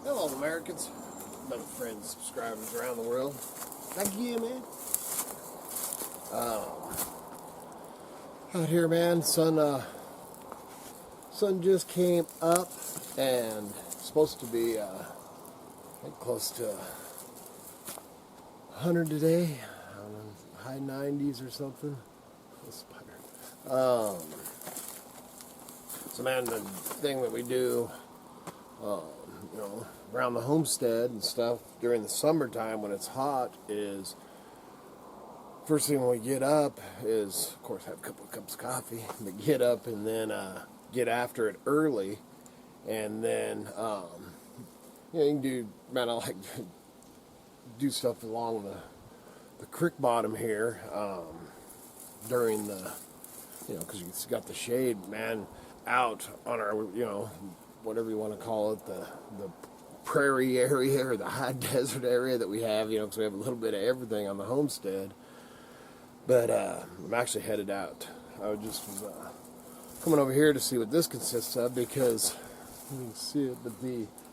Hello, Americans, my friends, subscribers around the world. Thank you, man. Out here, man, sun just came up, and it's supposed to be close to 100 today, high 90s or something. So, man, the thing that we do, you know, around the homestead and stuff during the summertime when it's hot is, first thing when we get up is, of course, have a couple of cups of coffee, but get up and then get after it early, and then you know, you can do, man, I like to do stuff along the creek bottom here during the, you know, because it's got the shade, man, out on our, you know, whatever you want to call it, the prairie area or the high desert area that we have, you know, because we have a little bit of everything on the homestead. But I'm actually headed out. I just was coming over here to see what this consists of, because you can see it, but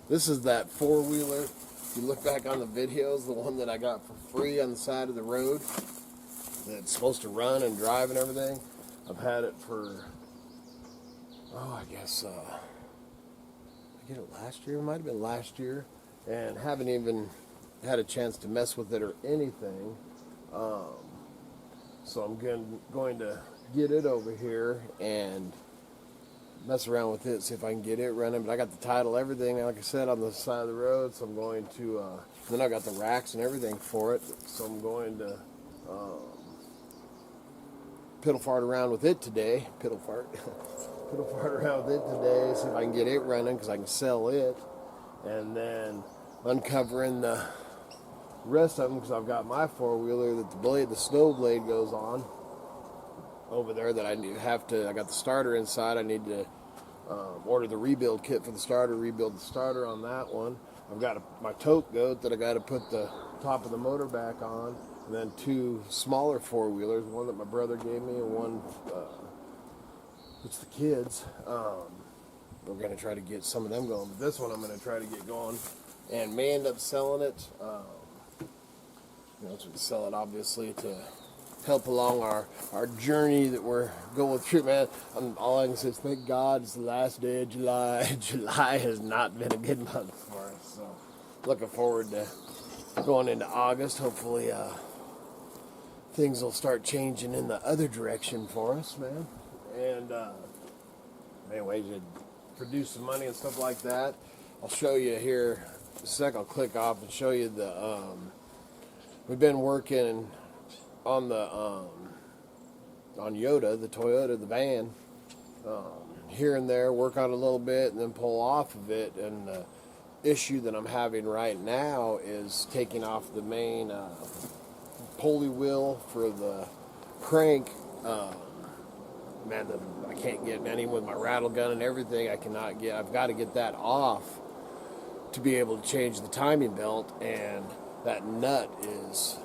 this is that four-wheeler. If you look back on the videos, the one that I got for free on the side of the road that's supposed to run and drive and everything. I've had it for, I guess, I get it last year, it might have been last year, and haven't even had a chance to mess with it or anything. So I'm going to get it over here and mess around with it, see if I can get it running. But I got the title, everything, like I said, on the side of the road, so I'm going to, then I got the racks and everything for it, so I'm going to piddle fart around with it today, piddle fart around with it today, see if I can get it running, because I can sell it, and then uncovering the rest of them, because I've got my four-wheeler that the snow blade goes on over there, that I got the starter inside. I need to order the rebuild kit for the starter, rebuild the starter on that one. I've got my tote goat that I got to put the top of the motor back on, and then two smaller four-wheelers, one that my brother gave me and one it's the kids. We're going to try to get some of them going, but this one I'm going to try to get going and may end up selling it. You know, to sell it, obviously, to help along our journey that we're going through, man. All I can say is thank God it's the last day of July. July has not been a good month for us, so looking forward to going into August. Hopefully things will start changing in the other direction for us, man. And anyway, to produce some money and stuff like that, I'll show you here in a sec. I'll click off and show you the we've been working on the on Yoda, the Toyota, the van, here and there, work on it a little bit and then pull off of it. And the issue that I'm having right now is taking off the main pulley wheel for the crank. Man, I can't get any with my rattle gun and everything. I've got to get that off to be able to change the timing belt, and that nut it's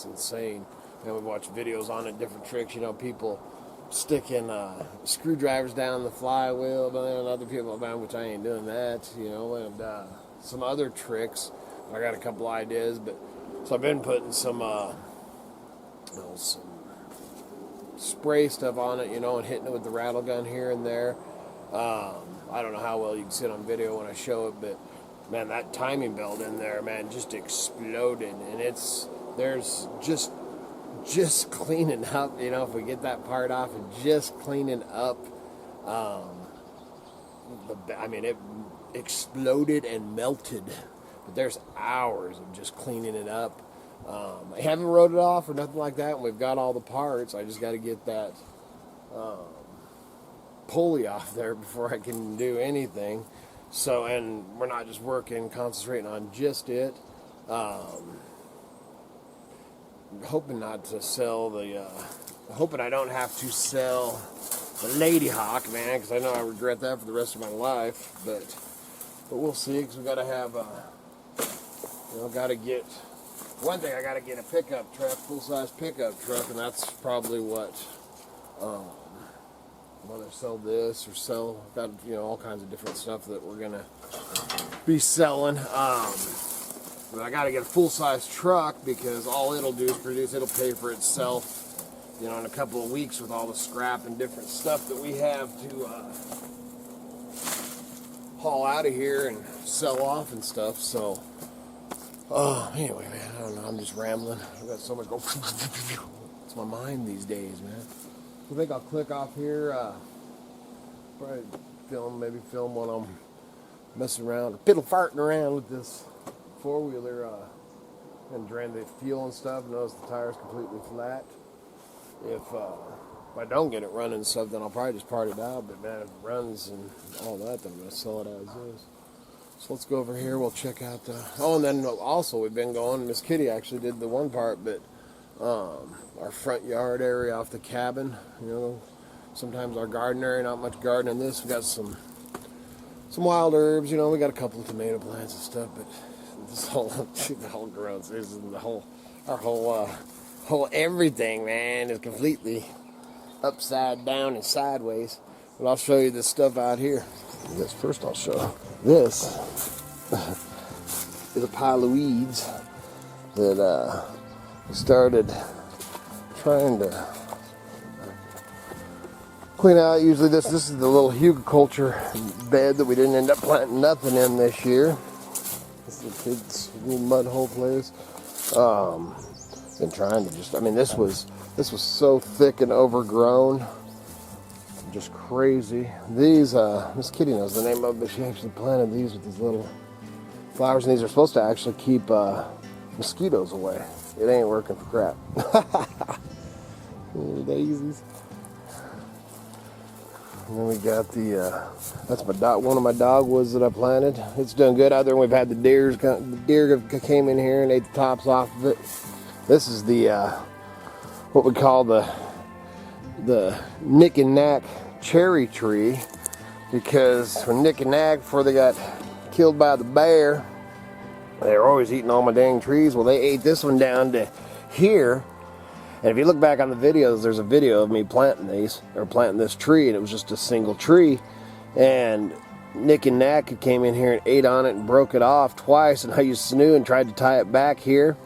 insane. And we watch videos on it, different tricks, you know, people sticking screwdrivers down the flywheel, and other people, man, which I ain't doing that, you know, and some other tricks. I got a couple ideas, but so I've been putting some spray stuff on it, you know, and hitting it with the rattle gun here and there. I don't know how well you can see it on video when I show it, but man, that timing belt in there, man, just exploded, and there's just just cleaning up, you know, if we get that part off, and just cleaning up. I mean, it exploded and melted, but there's hours of just cleaning it up. I haven't wrote it off or nothing like that, and we've got all the parts. I just got to get that pulley off there before I can do anything. So, and we're not just concentrating on just it. Hoping not to sell hoping I don't have to sell the Lady Hawk, man, because I know I regret that for the rest of my life. But we'll see, because we got to have, got to get, one thing, I got to get a pickup truck, full-size pickup truck, and that's probably what, whether sell this or sell, got, all kinds of different stuff that we're going to be selling. But I got to get a full-size truck, because all it'll do is it'll pay for itself, in a couple of weeks, with all the scrap and different stuff that we have to haul out of here and sell off and stuff. So, anyway, man, I don't know, I'm just rambling. I've got so much going. It's my mind these days, man. I think I'll click off here, probably film when I'm messing around or piddle farting around with this four-wheeler and drain the fuel and stuff. Notice the tire's completely flat. If I don't get it running and stuff, then I'll probably just part it out. But man, if it runs and all that, then I'm going to sell it as is. So let's go over here. We'll check out the... Oh, and then also we've been going... Miss Kitty actually did the one part, but our front yard area off the cabin, sometimes our garden area, not much garden in this. We got some wild herbs, we got a couple of tomato plants and stuff, but this whole grows. This is our whole everything, man, is completely upside down and sideways. But I'll show you this stuff out here. Yes, first I'll show this is a pile of weeds that we started trying to clean out. Usually this is the little hugelkultur bed that we didn't end up planting nothing in this year. This is a kid's little mud hole place. Been trying to this was so thick and overgrown, just crazy. These Miss Kitty knows the name of it, but she actually planted these with these little flowers, and these are supposed to actually keep mosquitoes away. It ain't working for crap. Little daisies. And then we got that's my dog. One of my dogwoods that I planted. It's doing good out there. We've had the deer came in here and ate the tops off of it. This is the what we call the Nick and Knack cherry tree, because when Nick and Knack, before they got killed by the bear, they were always eating all my dang trees. Well, they ate this one down to here. And if you look back on the videos, there's a video of me planting this tree, and it was just a single tree. And Nick and Knack came in here and ate on it and broke it off twice, and I used snoo and tried to tie it back here,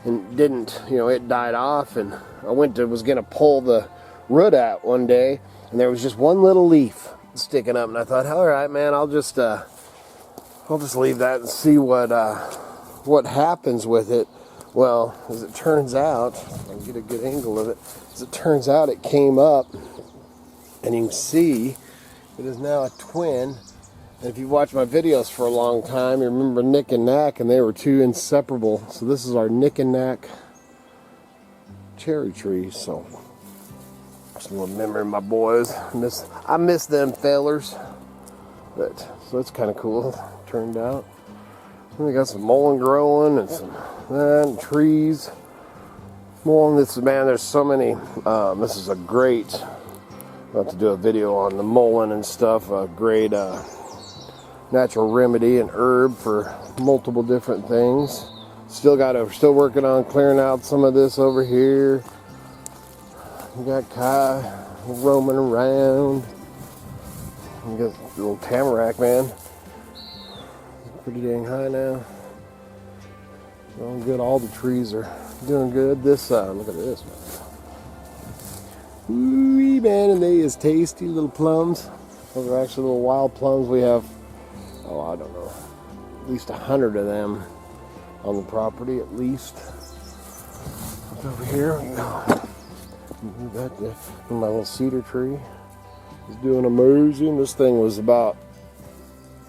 and didn't, it died off. And I was gonna pull the root out one day, and there was just one little leaf sticking up, and I thought, all right, man, I'll just leave that and see what happens with it. Well, as it turns out, I can get a good angle of it. As it turns out, it came up, and you can see it is now a twin. And if you've watched my videos for a long time, you remember Nick and Knack, and they were two inseparable. So this is our Nick and Knack cherry tree. So just a little memory of my boys. I miss them fellers. But so it's kind of cool. Turned out. And we got some mullein growing and some trees. Mullein, there's so many. This is a great. I'll have to do a video on the mullein and stuff. A great natural remedy and herb for multiple different things. Still working on clearing out some of this over here. We got Kai roaming around. We got the little tamarack, man. Pretty dang high now. Going good. All the trees are doing good. This look at this, man. Ooh, man, and they is tasty little plums. Those are actually little wild plums. We have, I don't know, at least 100 of them on the property, at least. over here. My little cedar tree is doing amazing. This thing was about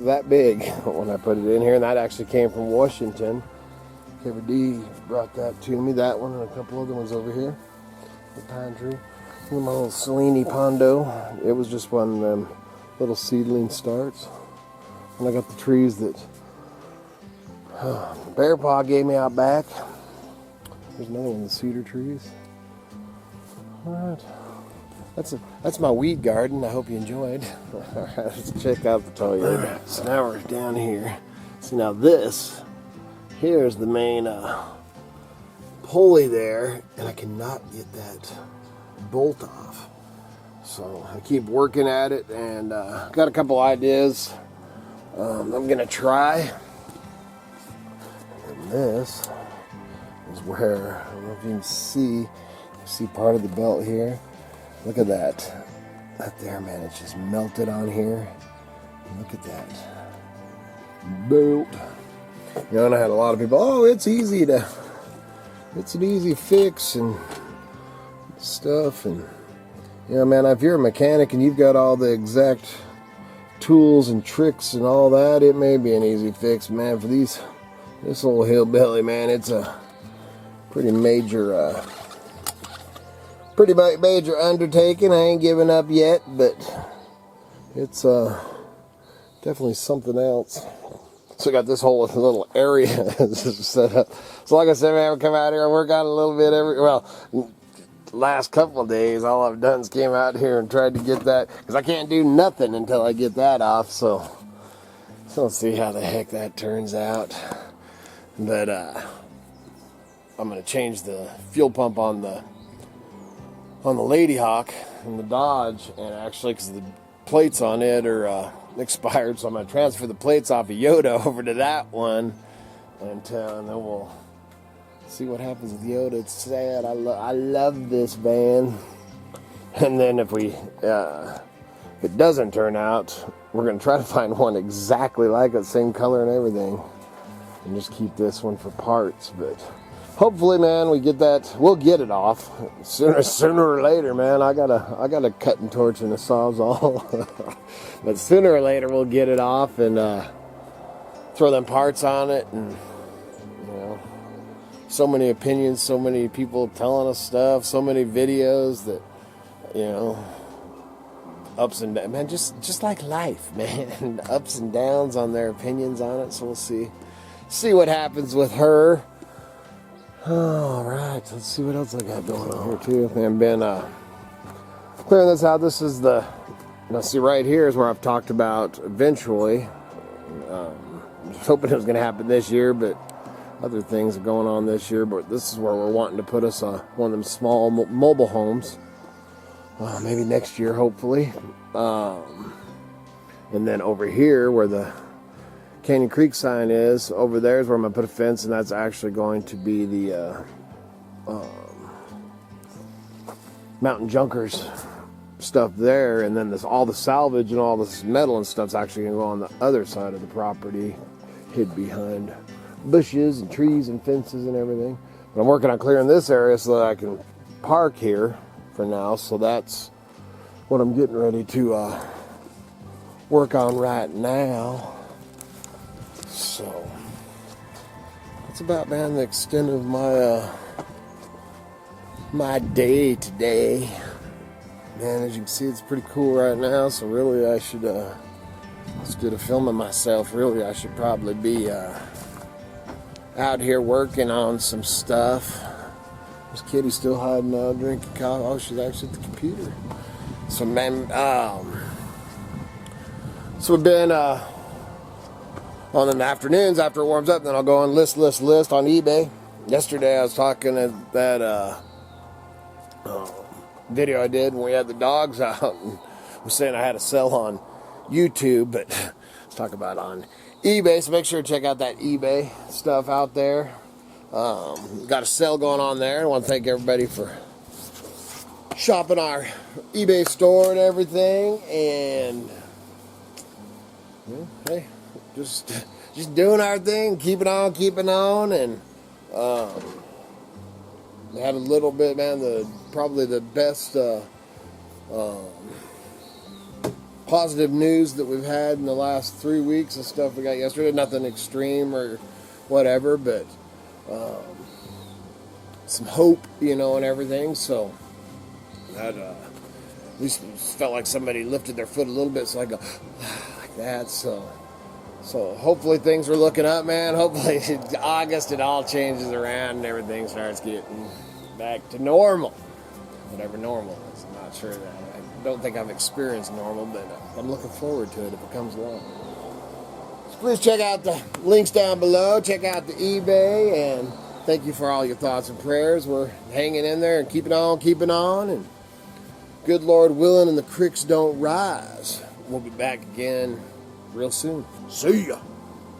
that big when I put it in here, and that actually came from Washington. Kevin D brought that to me. That one and a couple other ones over here. The pine tree. And my little Selene Pondo. It was just one of them little seedling starts. And I got the trees that Bear Paw gave me out back. There's another one of the cedar trees. Alright. That's my weed garden. I hope you enjoyed. Alright, let's check out the Toyota. Right, so now we're down here. See, now this, here's the main pulley there, and I cannot get that bolt off. So I keep working at it, and got a couple ideas I'm gonna try. And this is where, I don't know if you can see part of the belt here. Look at that. That there, man, it's just melted on here. Look at that belt. You know, and I had a lot of people, oh, it's an easy fix and stuff. And, you know, man, if you're a mechanic and you've got all the exact tools and tricks and all that, it may be an easy fix, man. For this old Hillbilly, man, it's a pretty major undertaking. I ain't giving up yet, but it's definitely something else. So I got this whole little area set up. So like I said, man, we come out here and work out a little bit last couple of days, all I've done is came out here and tried to get that, because I can't do nothing until I get that off. So let's see how the heck that turns out. But I'm gonna change the fuel pump on the Lady Hawk and the Dodge, and actually, because the plates on it are expired, so I'm gonna transfer the plates off of Yoda over to that one, and then we'll see what happens with Yoda. It's sad. I love this van. And then if it doesn't turn out, we're gonna try to find one exactly like it, same color and everything, and just keep this one for parts. But hopefully, man, we'll get it off sooner or later, man. I got a cutting torch and a sawzall. But sooner or later we'll get it off and throw them parts on it. And you know, so many opinions, so many people telling us stuff, so many videos that, you know, ups and downs, man, just like life, man. Ups and downs on their opinions on it. So we'll see what happens with her. All right, let's see what else I got going on here too. And been clearing this out. This is now see right here is where I've talked about eventually. I was hoping it was going to happen this year, but other things are going on this year. But this is where we're wanting to put us one of them small mobile homes. Maybe next year, hopefully. And then over here where the Canyon Creek sign is, over there is where I'm going to put a fence, and that's actually going to be the Mountain Junkers stuff there, and then all the salvage and all this metal and stuff's actually going to go on the other side of the property, hid behind bushes and trees and fences and everything. But I'm working on clearing this area so that I can park here for now, so that's what I'm getting ready to work on right now. So that's about, man, the extent of my day today. Man, as you can see, it's pretty cool right now. So really, I should instead of filming myself, really I should probably be out here working on some stuff. This kitty's still hiding out, drinking coffee. Oh, she's actually at the computer. So, man, so we've been on in the afternoons after it warms up, then I'll go on list on eBay. Yesterday I was talking at that video I did when we had the dogs out, and I was saying I had a sell on YouTube, but let's talk about on eBay. So make sure to check out that eBay stuff out there. Got a sale going on there. I want to thank everybody for shopping our eBay store and everything, and hey, just doing our thing, keeping on, and had a little bit, man. Probably the best positive news that we've had in the last 3 weeks of stuff we got yesterday. Nothing extreme or whatever, but some hope, you know, and everything. So that at least it felt like somebody lifted their foot a little bit, so I go like that. So hopefully things are looking up, man. Hopefully August it all changes around and everything starts getting back to normal, whatever normal is. I'm not sure that. I don't think I've experienced normal, but I'm looking forward to it if it comes along. So please check out the links down below. Check out the eBay, and thank you for all your thoughts and prayers. We're hanging in there and keeping on, and good Lord willing, and the creeks don't rise. We'll be back again real soon. See ya.